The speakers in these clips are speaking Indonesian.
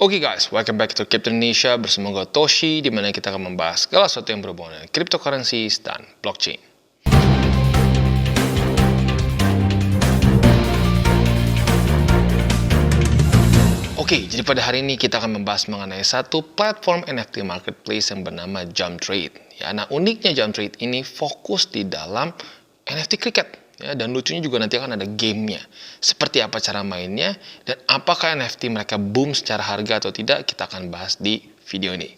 Oke guys, welcome back to Crypto Indonesia bersama gue Toshi, di mana kita akan membahas segala sesuatu yang berhubungan dengan cryptocurrencies dan blockchain. Oke, jadi pada hari ini kita akan membahas mengenai satu platform NFT marketplace yang bernama Jumtrade. Ya, nah uniknya Jumtrade ini fokus di dalam NFT cricket. Ya, dan lucunya juga nanti akan ada gamenya. Seperti apa cara mainnya dan apakah NFT mereka boom secara harga atau tidak, kita akan bahas di video ini.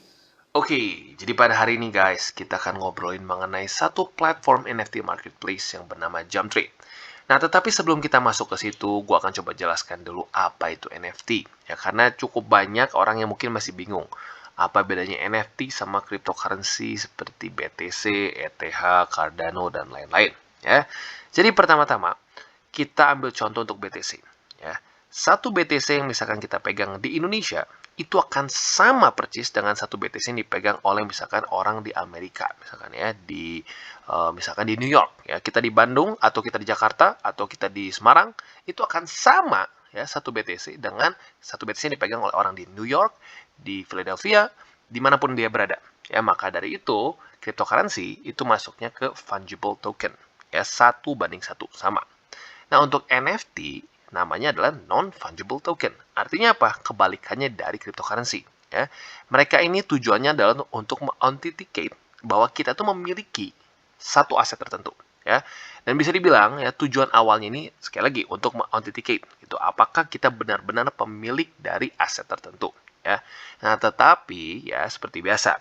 Oke, jadi pada hari ini guys, kita akan ngobrolin mengenai satu platform NFT marketplace yang bernama Jumtrade. Nah, tetapi sebelum kita masuk ke situ, gue akan coba jelaskan dulu apa itu NFT. Ya, karena cukup banyak orang yang mungkin masih bingung. Apa bedanya NFT sama cryptocurrency seperti BTC, ETH, Cardano, dan lain-lain. Ya, jadi pertama-tama, kita ambil contoh untuk BTC. Ya, satu BTC yang misalkan kita pegang di Indonesia, itu akan sama persis dengan satu BTC yang dipegang oleh misalkan orang di Amerika, misalkan ya misalkan di New York, ya kita di Bandung atau kita di Jakarta atau kita di Semarang, itu akan sama ya satu BTC dengan satu BTC yang dipegang oleh orang di New York, di Philadelphia, dimanapun dia berada. Ya maka dari itu cryptocurrency itu masuknya ke fungible token, ya 1:1 sama. Nah untuk NFT namanya adalah non-fungible token. Artinya apa? Kebalikannya dari cryptocurrency. Ya. Mereka ini tujuannya adalah untuk authenticate bahwa kita tuh memiliki satu aset tertentu. Ya. Dan bisa dibilang ya tujuan awalnya ini sekali lagi untuk authenticate. Gitu. Apakah kita benar-benar pemilik dari aset tertentu. Ya. Nah tetapi ya seperti biasa.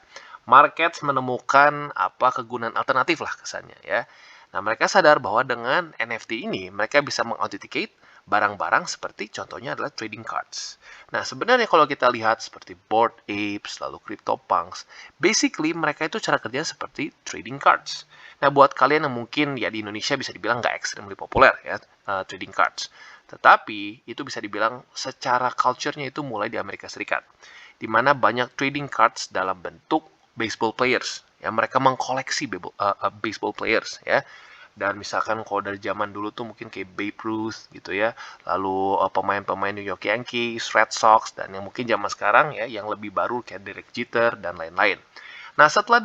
Market menemukan apa kegunaan alternatif lah kesannya ya. Nah, mereka sadar bahwa dengan NFT ini mereka bisa mengauthenticate barang-barang seperti contohnya adalah trading cards. Nah, sebenarnya kalau kita lihat seperti Bored Apes, lalu CryptoPunks, basically mereka itu cara kerjanya seperti trading cards. Nah, buat kalian yang mungkin ya di Indonesia bisa dibilang nggak extremely populer ya trading cards. Tetapi itu bisa dibilang secara culture-nya itu mulai di Amerika Serikat. Di mana banyak trading cards dalam bentuk baseball players. Ya, mereka mengkoleksi baseball players ya. Dan misalkan kalau dari zaman dulu tuh mungkin kayak Babe Ruth gitu ya, lalu pemain-pemain New York Yankees, Red Sox, dan yang mungkin zaman sekarang ya yang lebih baru kayak Derek Jeter dan lain-lain. Nah setelah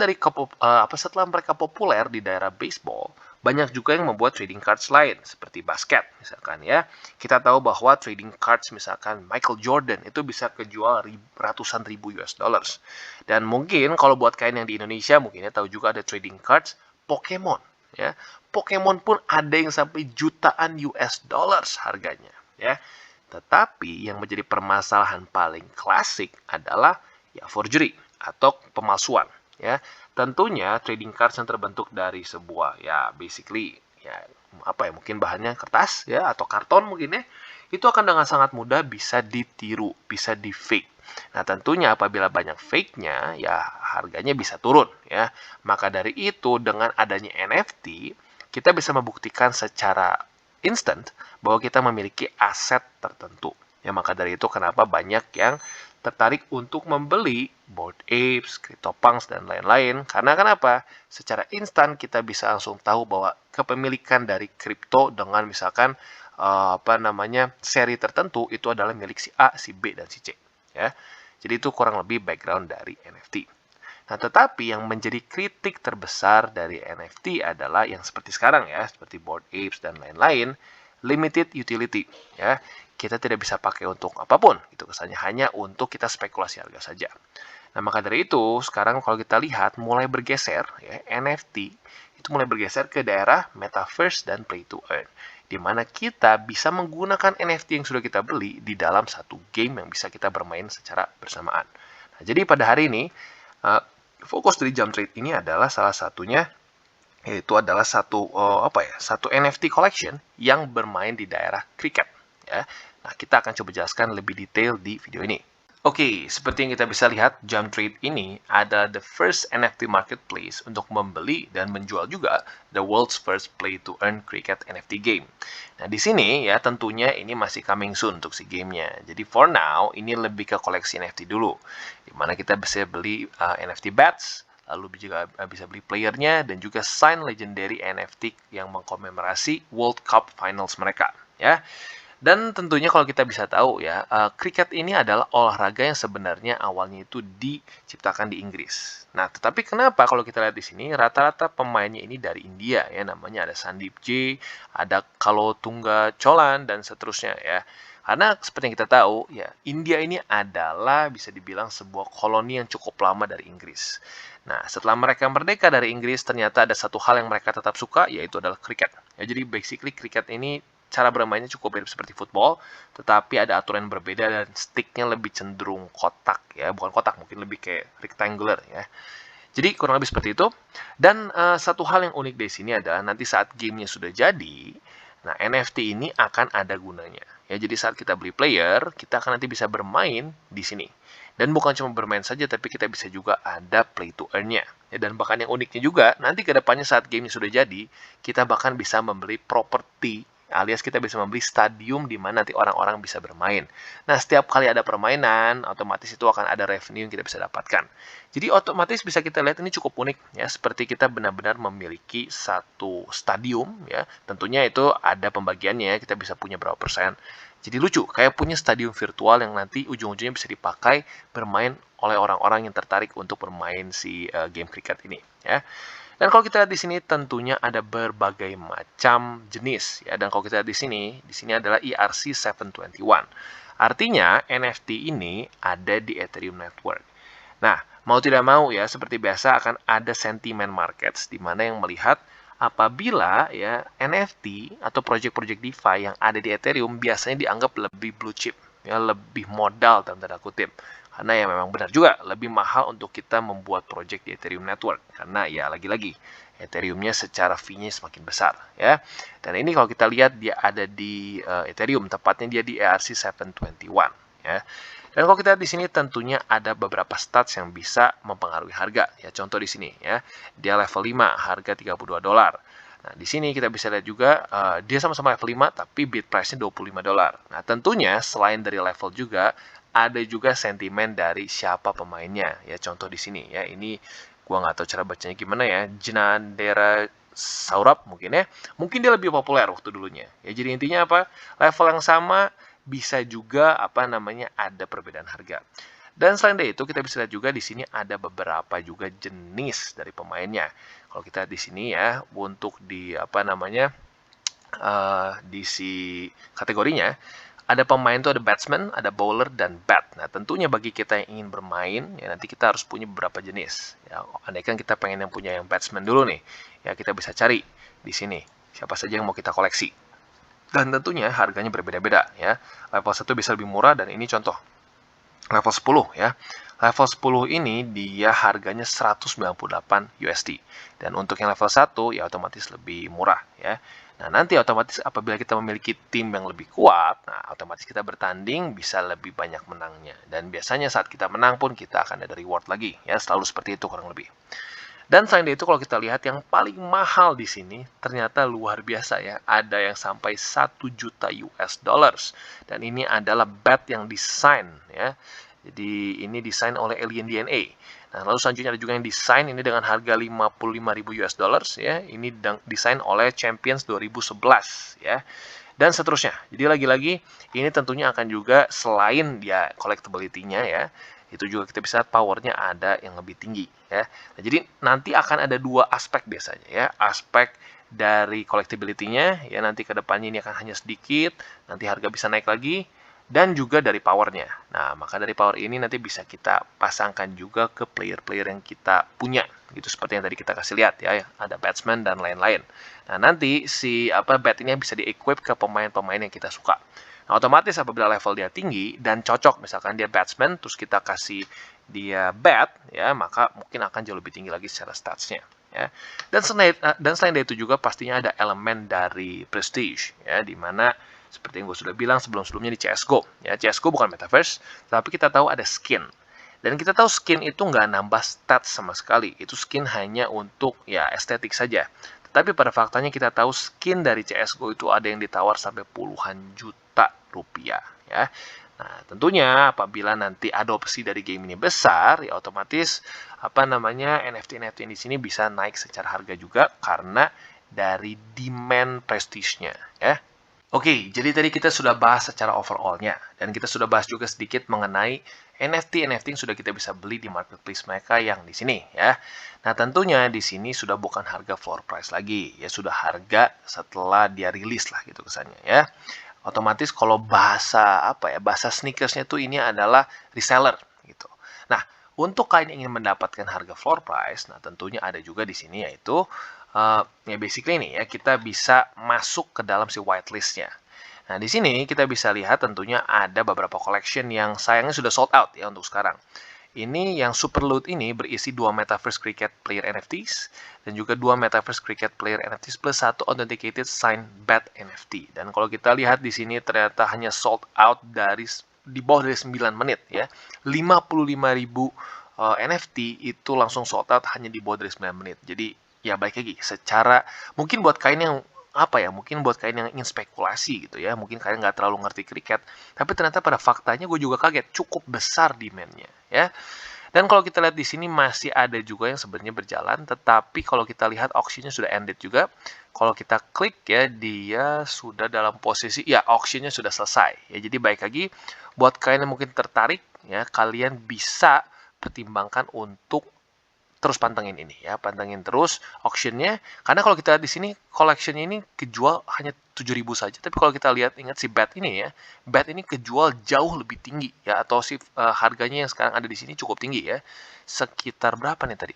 mereka populer di daerah baseball, banyak juga yang membuat trading cards lain seperti basket misalkan ya. Kita tahu bahwa trading cards misalkan Michael Jordan itu bisa kejual ratusan ribu US dollars. Dan mungkin kalau buat kalian yang di Indonesia mungkin ya tahu juga ada trading cards Pokemon ya. Pokemon pun ada yang sampai jutaan US dollars harganya ya. Tetapi yang menjadi permasalahan paling klasik adalah ya forgery atau pemalsuan ya. Tentunya trading cards yang terbentuk dari sebuah ya basically ya apa ya mungkin bahannya kertas ya atau karton mungkin ya itu akan dengan sangat mudah bisa ditiru, bisa di fake. Nah, tentunya apabila banyak fake-nya ya harganya bisa turun ya. Maka dari itu dengan adanya NFT kita bisa membuktikan secara instant bahwa kita memiliki aset tertentu. Ya, maka dari itu kenapa banyak yang tertarik untuk membeli Bored Apes, CryptoPunks, dan lain-lain. Karena kenapa? Secara instan kita bisa langsung tahu bahwa kepemilikan dari kripto dengan misalkan seri tertentu itu adalah milik si A, si B, dan si C. Ya. Jadi itu kurang lebih background dari NFT. Nah, tetapi yang menjadi kritik terbesar dari NFT adalah yang seperti sekarang ya, seperti Bored Apes dan lain-lain, limited utility ya. Kita tidak bisa pakai untuk apapun, itu kesannya hanya untuk kita spekulasi harga saja. Nah, maka dari itu, sekarang kalau kita lihat mulai bergeser ya, NFT itu mulai bergeser ke daerah metaverse dan play to earn, di mana kita bisa menggunakan NFT yang sudah kita beli di dalam satu game yang bisa kita bermain secara bersamaan. Nah, jadi pada hari ini fokus dari Jumtrade ini adalah salah satunya yaitu adalah satu NFT collection yang bermain di daerah cricket ya. Nah, kita akan coba jelaskan lebih detail di video ini. Oke, seperti yang kita bisa lihat, Jumtrade ini adalah the first NFT marketplace untuk membeli dan menjual juga the world's first play-to-earn cricket NFT game. Nah, di sini ya tentunya ini masih coming soon untuk si gamenya. Jadi for now, ini lebih ke koleksi NFT dulu. Dimana kita bisa beli NFT bats, lalu juga bisa beli playernya, dan juga sign legendary NFT yang mengkomemorasi World Cup Finals mereka. Ya. Dan tentunya kalau kita bisa tahu ya, kriket ini adalah olahraga yang sebenarnya awalnya itu diciptakan di Inggris. Nah, tetapi kenapa kalau kita lihat di sini rata-rata pemainnya ini dari India ya, namanya ada Sandeep J, ada Kalotungga Cholan dan seterusnya ya. Karena seperti yang kita tahu ya, India ini adalah bisa dibilang sebuah koloni yang cukup lama dari Inggris. Nah, setelah mereka merdeka dari Inggris, ternyata ada satu hal yang mereka tetap suka, yaitu adalah kriket. Ya, jadi basically kriket ini cara bermainnya cukup mirip seperti football, tetapi ada aturan yang berbeda dan sticknya lebih cenderung kotak ya, bukan kotak, mungkin lebih kayak rectangular ya. Jadi kurang lebih seperti itu. Dan satu hal yang unik di sini adalah nanti saat gamenya sudah jadi, nah NFT ini akan ada gunanya. Ya, jadi saat kita beli player, kita akan nanti bisa bermain di sini. Dan bukan cuma bermain saja, tapi kita bisa juga ada play to earn-nya. Ya, dan bahkan yang uniknya juga, nanti ke depannya saat gamenya sudah jadi, kita bahkan bisa membeli properti alias kita bisa membeli stadium di mana nanti orang-orang bisa bermain. Nah, setiap kali ada permainan, otomatis itu akan ada revenue yang kita bisa dapatkan. Jadi otomatis bisa kita lihat ini cukup unik ya, seperti kita benar-benar memiliki satu stadium ya. Tentunya itu ada pembagiannya ya, kita bisa punya berapa persen. Jadi lucu, kayak punya stadium virtual yang nanti ujung-ujungnya bisa dipakai bermain oleh orang-orang yang tertarik untuk bermain si game cricket ini ya. Dan kalau kita lihat di sini tentunya ada berbagai macam jenis ya. Dan kalau kita lihat di sini adalah ERC-721. Artinya NFT ini ada di Ethereum Network. Nah, mau tidak mau ya seperti biasa akan ada sentiment markets di mana yang melihat apabila ya NFT atau project-project DeFi yang ada di Ethereum biasanya dianggap lebih blue chip, ya lebih modal dalam tanda kutip. Karena ya memang benar juga lebih mahal untuk kita membuat project di Ethereum Network karena ya lagi-lagi Ethereum-nya secara fee-nya semakin besar ya. Dan ini kalau kita lihat dia ada di Ethereum, tepatnya dia di ERC-721 ya. Dan kalau kita lihat di sini tentunya ada beberapa stats yang bisa mempengaruhi harga. Ya, contoh di sini ya. Dia level 5, harga $32. Nah, di sini kita bisa lihat juga dia sama-sama level 5 tapi bid price-nya $25. Nah, tentunya selain dari level juga ada juga sentimen dari siapa pemainnya. Ya, contoh di sini ya. Ini gua nggak tahu cara bacanya gimana ya. Jinandera Saurab mungkin ya. Mungkin dia lebih populer waktu dulunya. Ya, jadi intinya apa? Level yang sama bisa juga apa namanya ada perbedaan harga. Dan selain dari itu kita bisa lihat juga di sini ada beberapa juga jenis dari pemainnya. Kalau kita di sini ya untuk di apa namanya di si kategorinya ada pemain itu ada batsman, ada bowler dan bat. Nah tentunya bagi kita yang ingin bermain ya nanti kita harus punya beberapa jenis. Ya, andaikan kita pengen yang punya yang batsman dulu nih, ya kita bisa cari di sini siapa saja yang mau kita koleksi. Dan tentunya harganya berbeda-beda ya. Level 1 bisa lebih murah dan ini contoh. Level 10 ya. Level 10 ini dia harganya 198 USD. Dan untuk yang level 1 ya otomatis lebih murah ya. Nah, nanti otomatis apabila kita memiliki tim yang lebih kuat, nah otomatis kita bertanding bisa lebih banyak menangnya. Dan biasanya saat kita menang pun kita akan ada reward lagi ya, selalu seperti itu kurang lebih. Dan selain itu kalau kita lihat yang paling mahal di sini ternyata luar biasa ya. Ada yang sampai 1 juta US dollars. Dan ini adalah bat yang desain ya. Jadi ini desain oleh Alien DNA. Nah, lalu selanjutnya ada juga yang desain ini dengan harga 55.000 US dollars ya. Ini desain oleh Champions 2011 ya. Dan seterusnya. Jadi lagi-lagi ini tentunya akan juga selain dia collectability-nya ya, itu juga kita bisa powernya ada yang lebih tinggi ya. Nah, jadi nanti akan ada dua aspek biasanya ya, aspek dari collectability-nya ya nanti ke depannya ini akan hanya sedikit, nanti harga bisa naik lagi dan juga dari powernya. Nah, maka dari power ini nanti bisa kita pasangkan juga ke player-player yang kita punya gitu seperti yang tadi kita kasih lihat ya, ada batsman dan lain-lain. Nah, nanti si bat ini bisa di-equip ke pemain-pemain yang kita suka. Nah, otomatis apabila level dia tinggi dan cocok, misalkan dia batsman, terus kita kasih dia bat, ya maka mungkin akan jauh lebih tinggi lagi secara statsnya. Ya. Dan selain dari itu juga pastinya ada elemen dari prestige, ya, di mana seperti yang gue sudah bilang sebelum-sebelumnya di CSGO. Ya, CSGO bukan metaverse, tapi kita tahu ada skin. Dan kita tahu skin itu nggak nambah stats sama sekali. Itu skin hanya untuk ya estetik saja. Tapi pada faktanya kita tahu skin dari CSGO itu ada yang ditawar sampai puluhan juta rupiah ya. Nah, tentunya apabila nanti adopsi dari game ini besar, ya otomatis apa namanya NFT di sini bisa naik secara harga juga karena dari demand prestige-nya ya. Oke, jadi tadi kita sudah bahas secara overall-nya, dan kita sudah bahas juga sedikit mengenai NFT yang sudah kita bisa beli di marketplace mereka yang di sini ya. Nah, tentunya di sini sudah bukan harga floor price lagi, ya sudah harga setelah dia rilis lah gitu kesannya ya. Otomatis kalau bahasa bahasa sneakersnya tuh ini adalah reseller gitu. Nah, untuk kalian yang ingin mendapatkan harga floor price, nah tentunya ada juga di sini yaitu ya basically nih ya, kita bisa masuk ke dalam si whitelist-nya. Nah, di sini kita bisa lihat tentunya ada beberapa collection yang sayangnya sudah sold out ya untuk sekarang. Ini yang Superloot ini berisi 2 Metaverse Cricket Player NFTs dan juga 2 Metaverse Cricket Player NFTs plus 1 Authenticated Signed Bet NFT. Dan kalau kita lihat di sini ternyata hanya sold out di bawah dari 9 menit ya. 55.000 NFT itu langsung sold out hanya di bawah dari 9 menit. Jadi ya baik lagi secara mungkin buat kalian yang mungkin buat kalian yang ingin spekulasi gitu ya, mungkin kalian nggak terlalu ngerti kriket, tapi ternyata pada faktanya gue juga kaget, cukup besar demand-nya ya. Dan kalau kita lihat di sini masih ada juga yang sebenarnya berjalan, tetapi kalau kita lihat auction-nya sudah ended juga. Kalau kita klik ya, dia sudah dalam posisi ya auction-nya sudah selesai. Ya, jadi baik lagi buat kalian yang mungkin tertarik ya, kalian bisa pertimbangkan untuk terus pantengin ini ya, pantengin terus auction-nya. Karena kalau kita lihat di sini collection-nya ini kejual hanya 7.000 saja. Tapi kalau kita lihat ingat si bet ini ya, bet ini kejual jauh lebih tinggi ya, atau si harganya yang sekarang ada di sini cukup tinggi ya. Sekitar berapa nih tadi?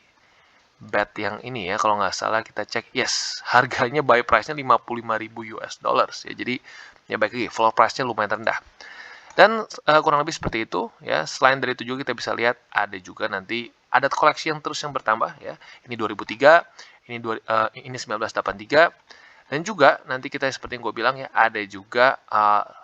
Bet yang ini ya, kalau nggak salah kita cek, yes, harganya buy price-nya 55.000 US dollars ya. Jadi ya baik lagi, floor price-nya lumayan rendah. Dan kurang lebih seperti itu ya. Selain dari itu juga kita bisa lihat ada juga nanti ada koleksi yang terus yang bertambah ya. Ini 2003, ini 1983, dan juga nanti kita seperti yang gue bilang ya, ada juga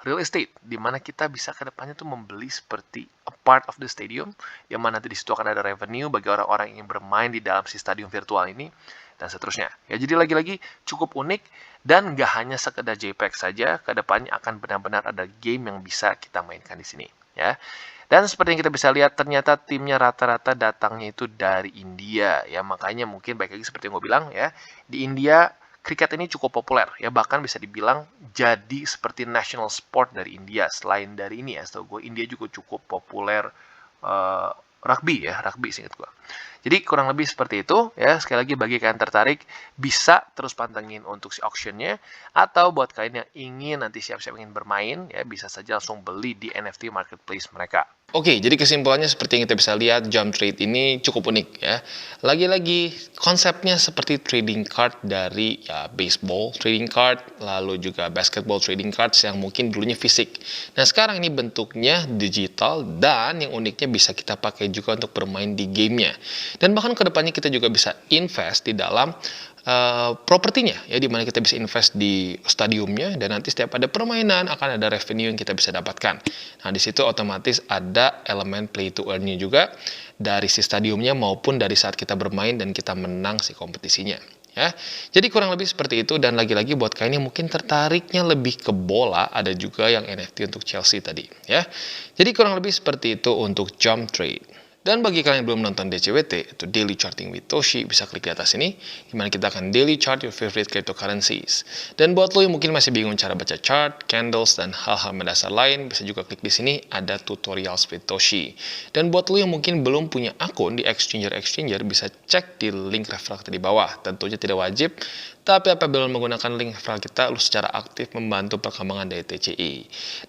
real estate di mana kita bisa ke depannya tuh membeli seperti a part of the stadium, yang mana nanti di situ akan ada revenue bagi orang-orang yang ingin bermain di dalam si stadium virtual ini dan seterusnya. Ya, jadi lagi-lagi cukup unik dan nggak hanya sekedar JPEG saja, ke depannya akan benar-benar ada game yang bisa kita mainkan di sini ya. Dan seperti yang kita bisa lihat, ternyata timnya rata-rata datangnya itu dari India ya. Makanya mungkin baik lagi seperti yang gue bilang ya, di India kriket ini cukup populer ya, bahkan bisa dibilang jadi seperti national sport dari India. Selain dari ini ya, setahu gue India juga cukup populer rugby seingat gue. Jadi kurang lebih seperti itu ya. Sekali lagi bagi kalian tertarik bisa terus pantengin untuk si auction-nya, atau buat kalian yang ingin nanti siap-siap ingin bermain ya, bisa saja langsung beli di NFT marketplace mereka. Oke, jadi kesimpulannya seperti yang kita bisa lihat, jump trade ini cukup unik ya. Lagi-lagi konsepnya seperti trading card dari ya, baseball trading card, lalu juga basketball trading cards yang mungkin dulunya fisik. Nah, sekarang ini bentuknya digital dan yang uniknya bisa kita pakai juga untuk bermain di gamenya. Dan bahkan kedepannya kita juga bisa invest di dalam propertinya ya, di mana kita bisa invest di stadiumnya dan nanti setiap ada permainan akan ada revenue yang kita bisa dapatkan. Nah, di situ otomatis ada elemen play to earn-nya juga dari si stadiumnya maupun dari saat kita bermain dan kita menang si kompetisinya ya. Jadi kurang lebih seperti itu, dan lagi-lagi buat kalian yang mungkin tertariknya lebih ke bola, ada juga yang NFT untuk Chelsea tadi ya. Jadi kurang lebih seperti itu untuk jump trade. Dan bagi kalian yang belum nonton DCWT, itu Daily Charting with Toshi, bisa klik di atas ini, dimana kita akan daily chart your favorite cryptocurrencies. Dan buat lo yang mungkin masih bingung cara baca chart, candles, dan hal-hal mendasar lain, bisa juga klik di sini, ada tutorials with Toshi. Dan buat lo yang mungkin belum punya akun di exchanger-exchanger, bisa cek di link referral di bawah. Tentunya tidak wajib, tapi apabila menggunakan link referral kita, lo secara aktif membantu perkembangan dari TCI.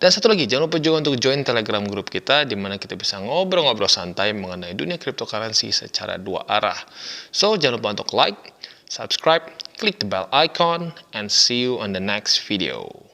Dan satu lagi, jangan lupa juga untuk join Telegram grup kita, di mana kita bisa ngobrol-ngobrol santai mengenai dunia cryptocurrency secara dua arah. So, jangan lupa untuk like, subscribe, klik the bell icon, and see you on the next video.